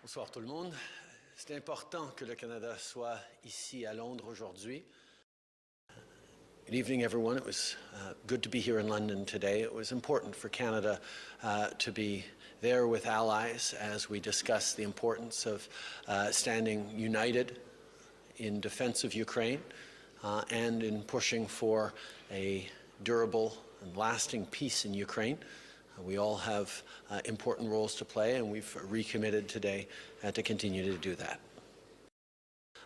Bonsoir tout le monde. C'est important que le Canada soit ici à Londres aujourd'hui. Good evening, everyone. It was good to be here in London today. It was important for Canada to be there with allies as we discuss the importance of standing united in defense of Ukraine and in pushing for a durable and lasting peace in Ukraine. We all have important roles to play, and we've recommitted today to continue to do that.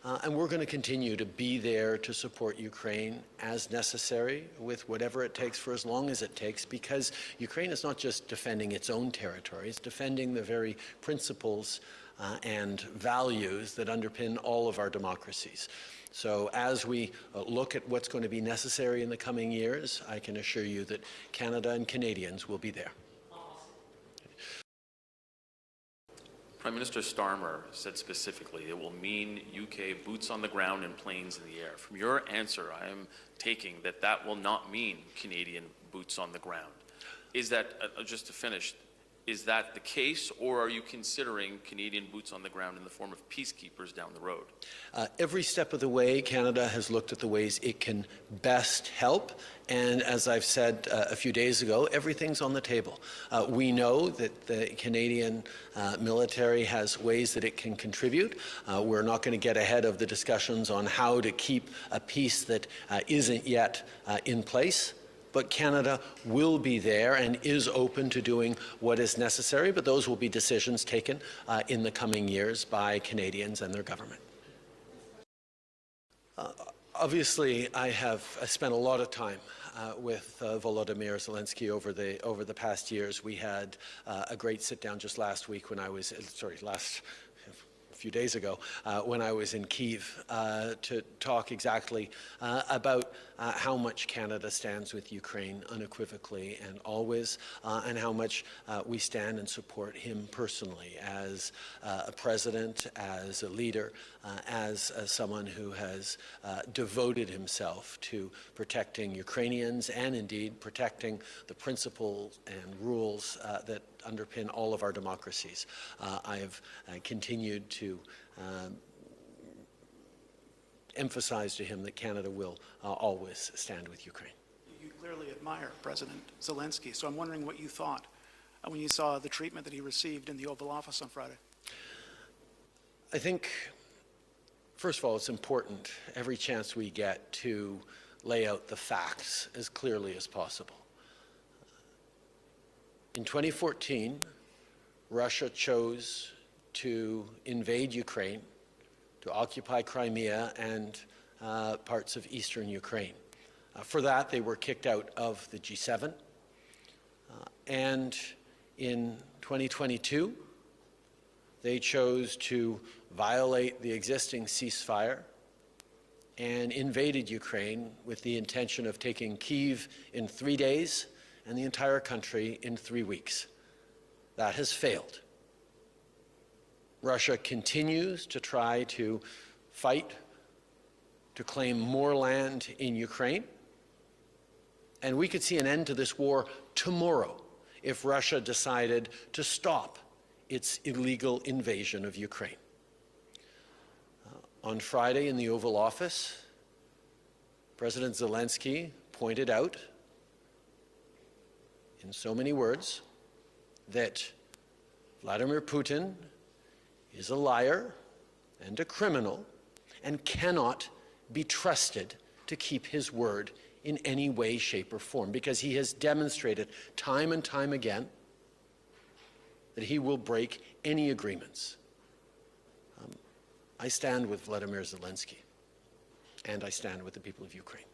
And we're going to continue to be there to support Ukraine as necessary with whatever it takes for as long as it takes, because Ukraine is not just defending its own territory, it's defending the very principles and values that underpin all of our democracies. So as we look at what's going to be necessary in the coming years, I can assure you that Canada and Canadians will be there. Prime Minister Starmer said specifically it will mean UK boots on the ground and planes in the air. From your answer, I am taking that that will not mean Canadian boots on the ground. Is that, just to finish, is that the case, or are you considering Canadian boots on the ground in the form of peacekeepers down the road? Every step of the way, Canada has looked at the ways it can best help. And as I've said a few days ago, everything's on the table. We know that the Canadian military has ways that it can contribute. We're not going to get ahead of the discussions on how to keep a peace that isn't yet in place. But Canada will be there and is open to doing what is necessary, but those will be decisions taken in the coming years by Canadians and their government. Obviously, I have spent a lot of time with Volodymyr Zelensky over the past years. We had a great sit-down just last week when I was, a few days ago, when I was in Kyiv to talk exactly about how much Canada stands with Ukraine unequivocally and always, and how much we stand and support him personally as a president, as a leader, as someone who has devoted himself to protecting Ukrainians and indeed protecting the principles and rules that underpin all of our democracies. I have continued to emphasize to him that Canada will always stand with Ukraine. You clearly admire President Zelensky, so I'm wondering what you thought when you saw the treatment that he received in the Oval Office on Friday. I think, first of all, it's important every chance we get to lay out the facts as clearly as possible. In 2014, Russia chose to invade Ukraine, to occupy Crimea and parts of eastern Ukraine. For that, they were kicked out of the G7. And in 2022, they chose to violate the existing ceasefire and invaded Ukraine with the intention of taking Kyiv in 3 days and the entire country in 3 weeks. That has failed. Russia continues to try to fight to claim more land in Ukraine, and we could see an end to this war tomorrow if Russia decided to stop its illegal invasion of Ukraine. On Friday in the Oval Office, President Zelensky pointed out in so many words that Vladimir Putin is a liar and a criminal and cannot be trusted to keep his word in any way, shape, or form, because he has demonstrated time and time again that he will break any agreements. I stand with Vladimir Zelensky, and I stand with the people of Ukraine.